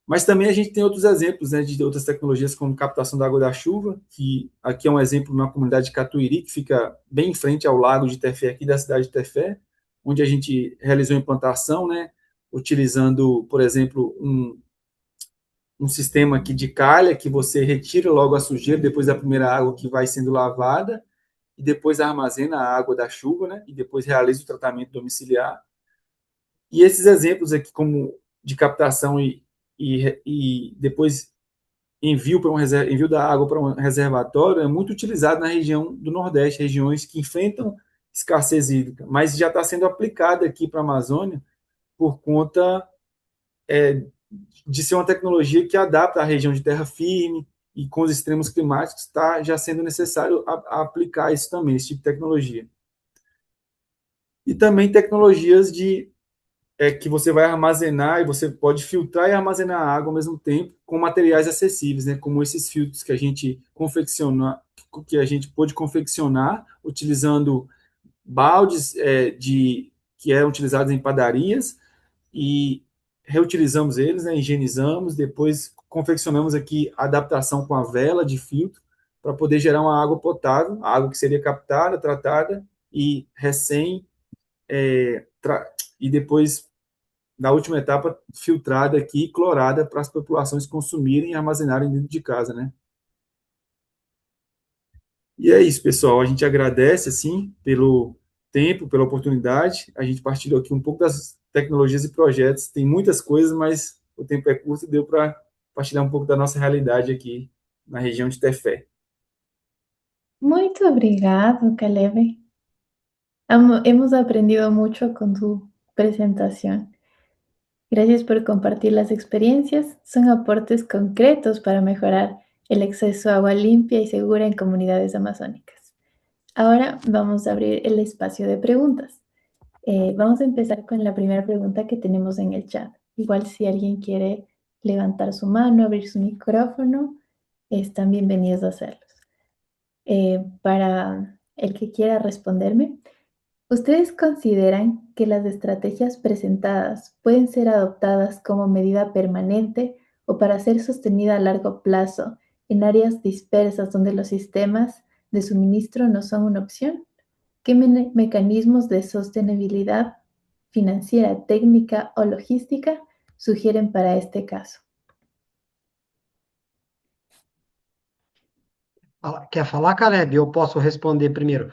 Mas também a gente tem outros exemplos, né, de outras tecnologias, como captação da água da chuva, que aqui é um exemplo na comunidade de Catuíri, que fica bem em frente ao lago de Tefé, aqui da cidade de Tefé, onde a gente realizou a implantação, né, utilizando, por exemplo, um sistema aqui de calha, que você retira logo a sujeira depois da primeira água que vai sendo lavada, e depois armazena a água da chuva, né, e depois realiza o tratamento domiciliar. E esses exemplos aqui, como de captação e depois envio da água para um reservatório, é muito utilizado na região do Nordeste, regiões que enfrentam escassez hídrica, mas já está sendo aplicada aqui para a Amazônia por conta de ser uma tecnologia que adapta a região de terra firme e com os extremos climáticos está já sendo necessário aplicar isso também, esse tipo de tecnologia. E também tecnologias que você vai armazenar e você pode filtrar e armazenar a água ao mesmo tempo com materiais acessíveis, né? Como esses filtros que a gente pôde confeccionar utilizando baldes que eram utilizados em padarias e reutilizamos eles, né? Higienizamos, depois confeccionamos aqui a adaptação com a vela de filtro para poder gerar uma água potável, a água que seria captada, tratada e e depois na última etapa, filtrada aqui, clorada para as populações consumirem e armazenarem dentro de casa, né? E é isso, pessoal. A gente agradece, assim, pelo tempo, pela oportunidade. A gente partilhou aqui um pouco das tecnologias e projetos. Tem muitas coisas, mas o tempo é curto e deu para partilhar um pouco da nossa realidade aqui na região de Tefé. Muito obrigado, Caleb. Hemos aprendido mucho con tu presentación. Gracias por compartir las experiencias. Son aportes concretos para mejorar el acceso a agua limpia y segura en comunidades amazónicas. Ahora vamos a abrir el espacio de preguntas. Vamos a empezar con la primera pregunta que tenemos en el chat. Igual si alguien quiere levantar su mano, abrir su micrófono, están bienvenidos a hacerlos. Para el que quiera responderme, ¿ustedes consideran que las estrategias presentadas pueden ser adoptadas como medida permanente o para ser sostenida a largo plazo en áreas dispersas donde los sistemas de suministro no son una opción? ¿Qué mecanismos de sostenibilidad financiera, técnica o logística sugieren para este caso? Quer falar, Caleb? Eu posso responder primeiro.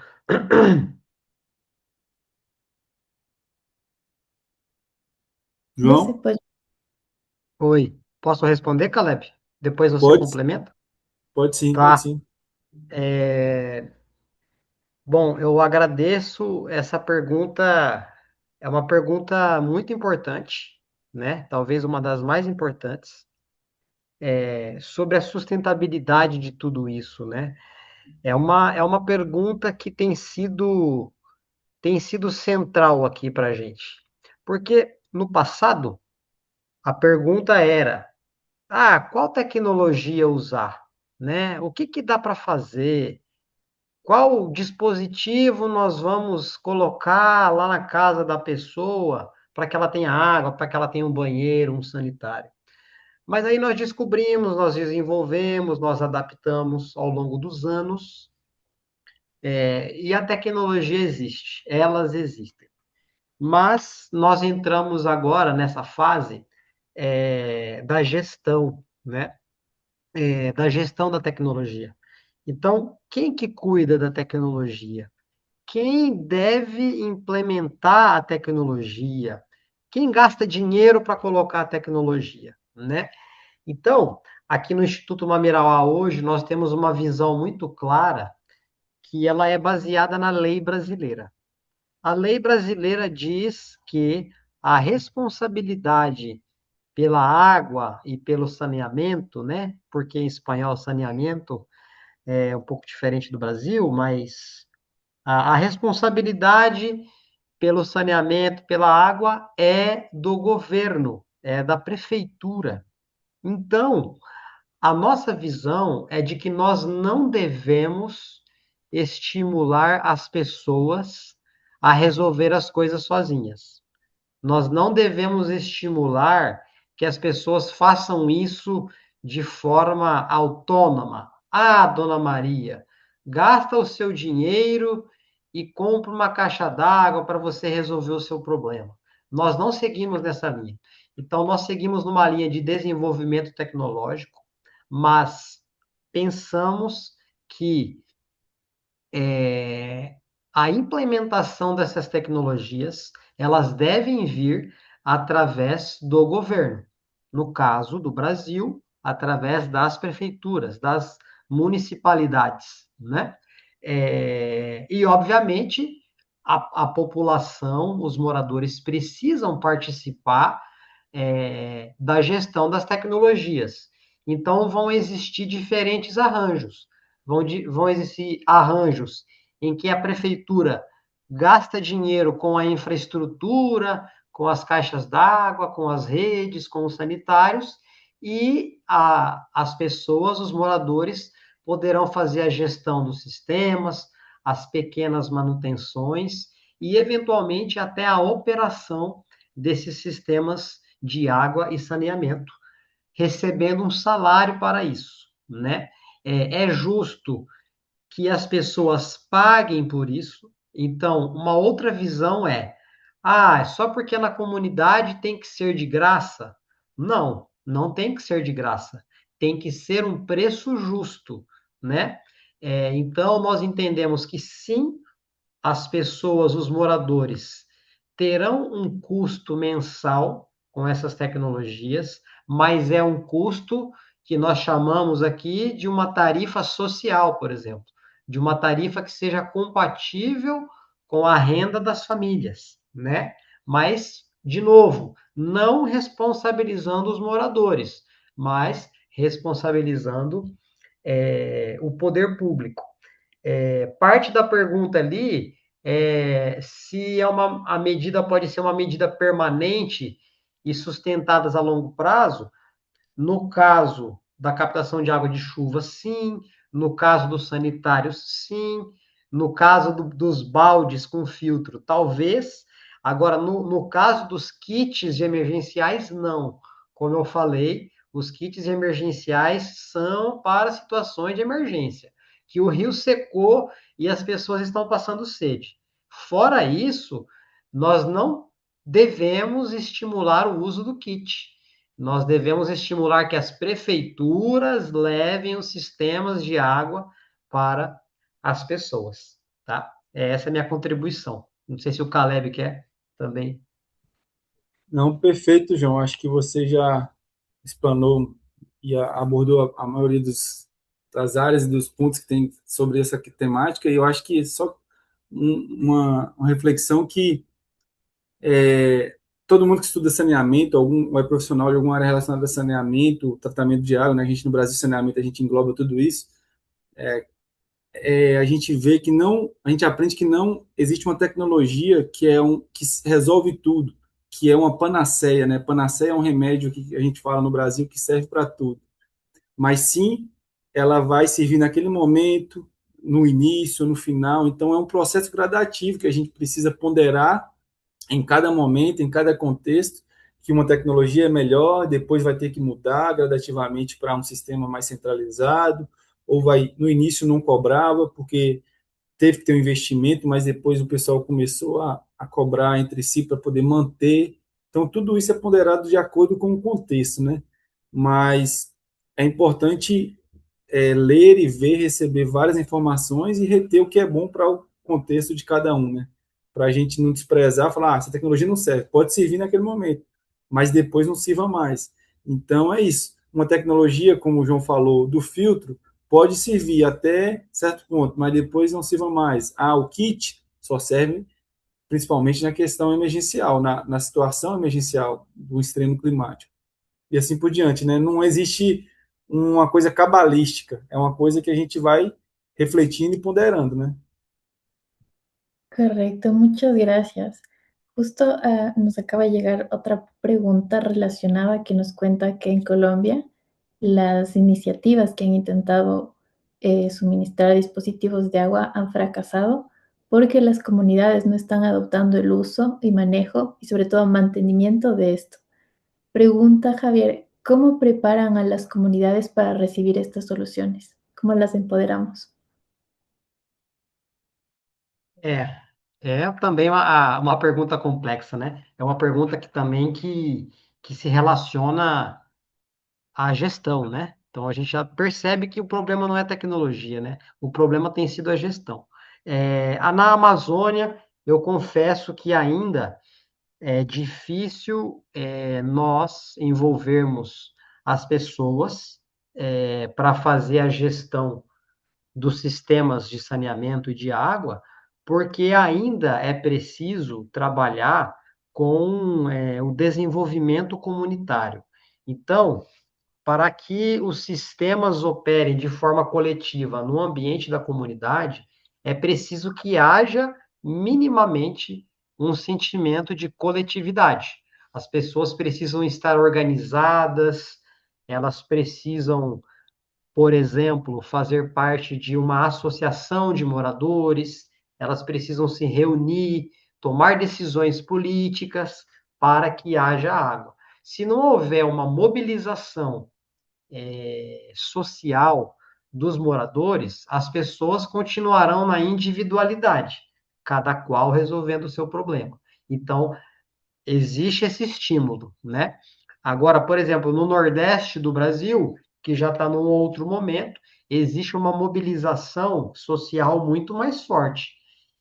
Você João? pode. Oi. Posso responder, Caleb? Depois você Pode, complementa? pode sim, pode Tá. sim. Bom, eu agradeço essa pergunta. É uma pergunta muito importante, né? Talvez uma das mais importantes, sobre a sustentabilidade de tudo isso, né? É uma pergunta que tem sido central aqui para a gente. Porque no passado, a pergunta era: qual tecnologia usar? Né? O que dá para fazer? Qual dispositivo nós vamos colocar lá na casa da pessoa para que ela tenha água, para que ela tenha um banheiro, um sanitário? Mas aí nós descobrimos, nós desenvolvemos, nós adaptamos ao longo dos anos, e a tecnologia existe, elas existem. Mas nós entramos agora nessa fase da gestão, né? Da gestão da tecnologia. Então, quem que cuida da tecnologia? Quem deve implementar a tecnologia? Quem gasta dinheiro para colocar a tecnologia, né? Então, aqui no Instituto Mamirauá hoje, nós temos uma visão muito clara que ela é baseada na lei brasileira. A lei brasileira diz que a responsabilidade pela água e pelo saneamento, né? Porque em espanhol saneamento é um pouco diferente do Brasil, mas a responsabilidade pelo saneamento, pela água, é do governo, é da prefeitura. Então, a nossa visão é de que nós não devemos estimular as pessoas a resolver as coisas sozinhas. Nós não devemos estimular que as pessoas façam isso de forma autônoma. Ah, Dona Maria, gasta o seu dinheiro e compra uma caixa d'água para você resolver o seu problema. Nós não seguimos nessa linha. Então, nós seguimos numa linha de desenvolvimento tecnológico, mas pensamos que a implementação dessas tecnologias, elas devem vir através do governo. No caso do Brasil, através das prefeituras, das municipalidades, né? E, obviamente, a população, os moradores precisam participar da gestão das tecnologias. Então, vão existir diferentes arranjos. Vão existir arranjos em que a prefeitura gasta dinheiro com a infraestrutura, com as caixas d'água, com as redes, com os sanitários, e as pessoas, os moradores, poderão fazer a gestão dos sistemas, as pequenas manutenções e, eventualmente, até a operação desses sistemas de água e saneamento, recebendo um salário para isso, né? É justo que as pessoas paguem por isso. Então, uma outra visão só porque na comunidade tem que ser de graça? Não, não tem que ser de graça. Tem que ser um preço justo, né? Então, nós entendemos que sim, as pessoas, os moradores, terão um custo mensal com essas tecnologias, mas é um custo que nós chamamos aqui de uma tarifa social, por exemplo, de uma tarifa que seja compatível com a renda das famílias, né? Mas, de novo, não responsabilizando os moradores, mas responsabilizando o poder público. Parte da pergunta ali se a medida pode ser uma medida permanente e sustentada a longo prazo. No caso da captação de água de chuva, sim. No caso dos sanitários, sim. No caso dos baldes com filtro, talvez. Agora, no caso dos kits emergenciais, não. Como eu falei, os kits emergenciais são para situações de emergência, que o rio secou e as pessoas estão passando sede. Fora isso, nós não devemos estimular o uso do kit. Nós devemos estimular que as prefeituras levem os sistemas de água para as pessoas, tá? Essa é a minha contribuição. Não sei se o Caleb quer também. Não, perfeito, João. Acho que você já explanou e abordou a maioria das áreas e dos pontos que tem sobre essa temática, e eu acho que só uma reflexão que todo mundo que estuda saneamento, é profissional de alguma área relacionada a saneamento, tratamento de água, né? A gente no Brasil, saneamento, a gente engloba tudo isso, a gente vê que não, a gente aprende que não existe uma tecnologia que resolve tudo, que é uma panaceia, né? Panaceia é um remédio que a gente fala no Brasil que serve para tudo. Mas sim, ela vai servir naquele momento, no início, no final. Então, é um processo gradativo que a gente precisa ponderar em cada momento, em cada contexto, que uma tecnologia é melhor, depois vai ter que mudar gradativamente para um sistema mais centralizado, ou no início não cobrava, porque teve que ter um investimento, mas depois o pessoal começou a cobrar entre si para poder manter. Então, tudo isso é ponderado de acordo com o contexto, né? Mas é importante ler e ver, receber várias informações e reter o que é bom para o contexto de cada um, né? Para a gente não desprezar, falar, essa tecnologia não serve, pode servir naquele momento, mas depois não sirva mais. Então, é isso. Uma tecnologia, como o João falou, do filtro, pode servir até certo ponto, mas depois não sirva mais. O kit só serve principalmente na questão emergencial, na situação emergencial do extremo climático. e assim por diante, né? Não existe uma coisa cabalística, é uma coisa que a gente vai refletindo e ponderando, né? Correcto, muchas gracias. Justo nos acaba de llegar otra pregunta relacionada que nos cuenta que en Colombia las iniciativas que han intentado suministrar dispositivos de agua han fracasado porque las comunidades no están adoptando el uso y manejo y sobre todo mantenimiento de esto. Pregunta Javier, ¿cómo preparan a las comunidades para recibir estas soluciones? ¿Cómo las empoderamos? É, é também uma pergunta complexa, né? É uma pergunta que também que se relaciona à gestão, né? Então a gente já percebe que o problema não é a tecnologia, né? O problema tem sido a gestão. Na Amazônia, eu confesso que ainda é difícil nós envolvermos as pessoas para fazer a gestão dos sistemas de saneamento e de água, porque ainda é preciso trabalhar com o desenvolvimento comunitário. Então, para que os sistemas operem de forma coletiva no ambiente da comunidade, é preciso que haja minimamente um sentimento de coletividade. As pessoas precisam estar organizadas, elas precisam, por exemplo, fazer parte de uma associação de moradores, elas precisam se reunir, tomar decisões políticas para que haja água. Se não houver uma mobilização social dos moradores, as pessoas continuarão na individualidade, cada qual resolvendo o seu problema. Então, existe esse estímulo, né? Agora, por exemplo, no Nordeste do Brasil, que já está num outro momento, existe uma mobilização social muito mais forte.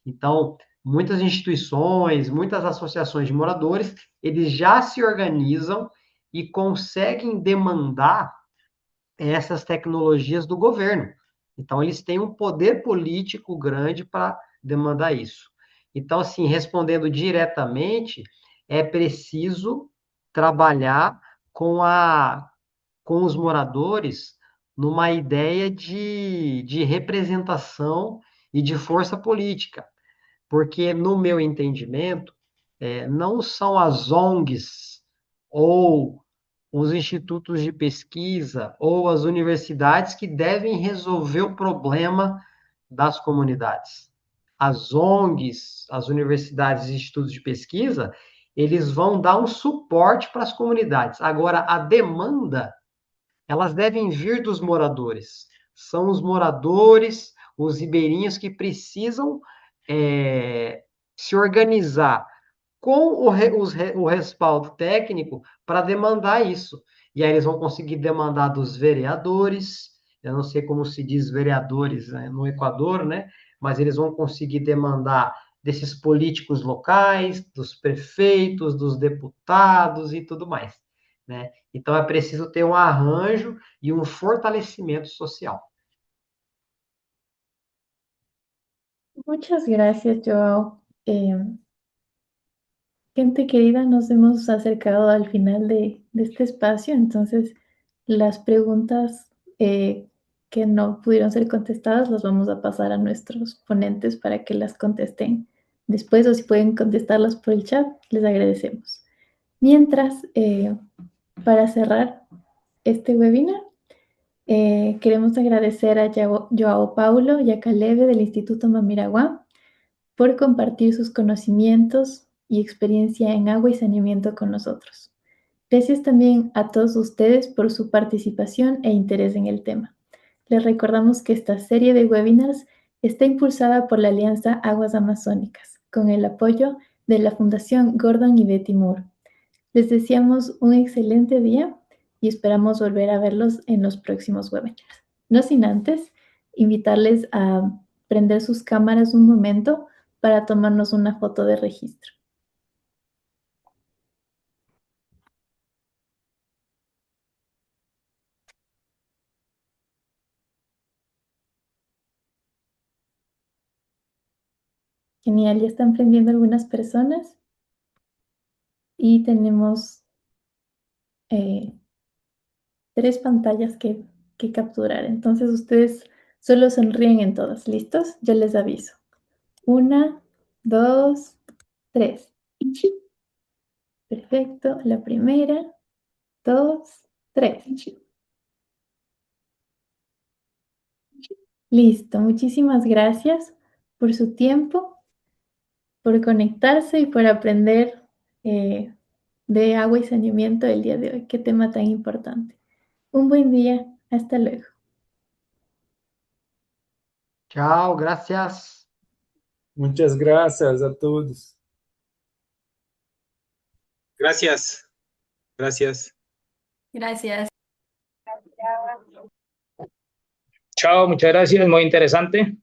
Então, muitas instituições, muitas associações de moradores, eles já se organizam e conseguem demandar essas tecnologias do governo. Então, eles têm um poder político grande para demandar isso. Então, assim, respondendo diretamente, é preciso trabalhar com os moradores numa ideia de representação e de força política, porque, no meu entendimento, não são as ONGs ou os institutos de pesquisa ou as universidades que devem resolver o problema das comunidades. As ONGs, as universidades e institutos de pesquisa, eles vão dar um suporte para as comunidades. Agora, a demanda, elas devem vir dos moradores. São os moradores, os ribeirinhos que precisam se organizar com o respaldo técnico para demandar isso. E aí eles vão conseguir demandar dos vereadores, eu não sei como se diz vereadores, né, no Equador, né? Mas eles vão conseguir demandar desses políticos locais, dos prefeitos, dos deputados e tudo mais, né? Então é preciso ter um arranjo e um fortalecimento social. Muchas gracias, Joao. Gente querida, nos hemos acercado al final de este espacio, entonces las preguntas que no pudieron ser contestadas las vamos a pasar a nuestros ponentes para que las contesten después, o si pueden contestarlas por el chat, les agradecemos. Mientras, para cerrar este webinar, queremos agradecer a Joao Paulo y a Calebe del Instituto Mamiraguá por compartir sus conocimientos y experiencia en agua y saneamiento con nosotros. Gracias también a todos ustedes por su participación e interés en el tema. Les recordamos que esta serie de webinars está impulsada por la Alianza Aguas Amazónicas, con el apoyo de la Fundación Gordon y Betty Moore. Les deseamos un excelente día y esperamos volver a verlos en los próximos webinars. No sin antes invitarles a prender sus cámaras un momento para tomarnos una foto de registro. Genial, ya están prendiendo algunas personas y tenemos 3 pantallas que capturar. Entonces ustedes solo sonríen en todas. ¿Listos? Yo les aviso. 1, 2, 3. Perfecto. La primera, 2, 3. Listo. Muchísimas gracias por su tiempo, por conectarse y por aprender de agua y saneamiento el día de hoy. Qué tema tan importante. Un buen día. Hasta luego. Chao, gracias. Muchas gracias a todos. Gracias. Gracias. Gracias. Chao, muchas gracias, muy interesante.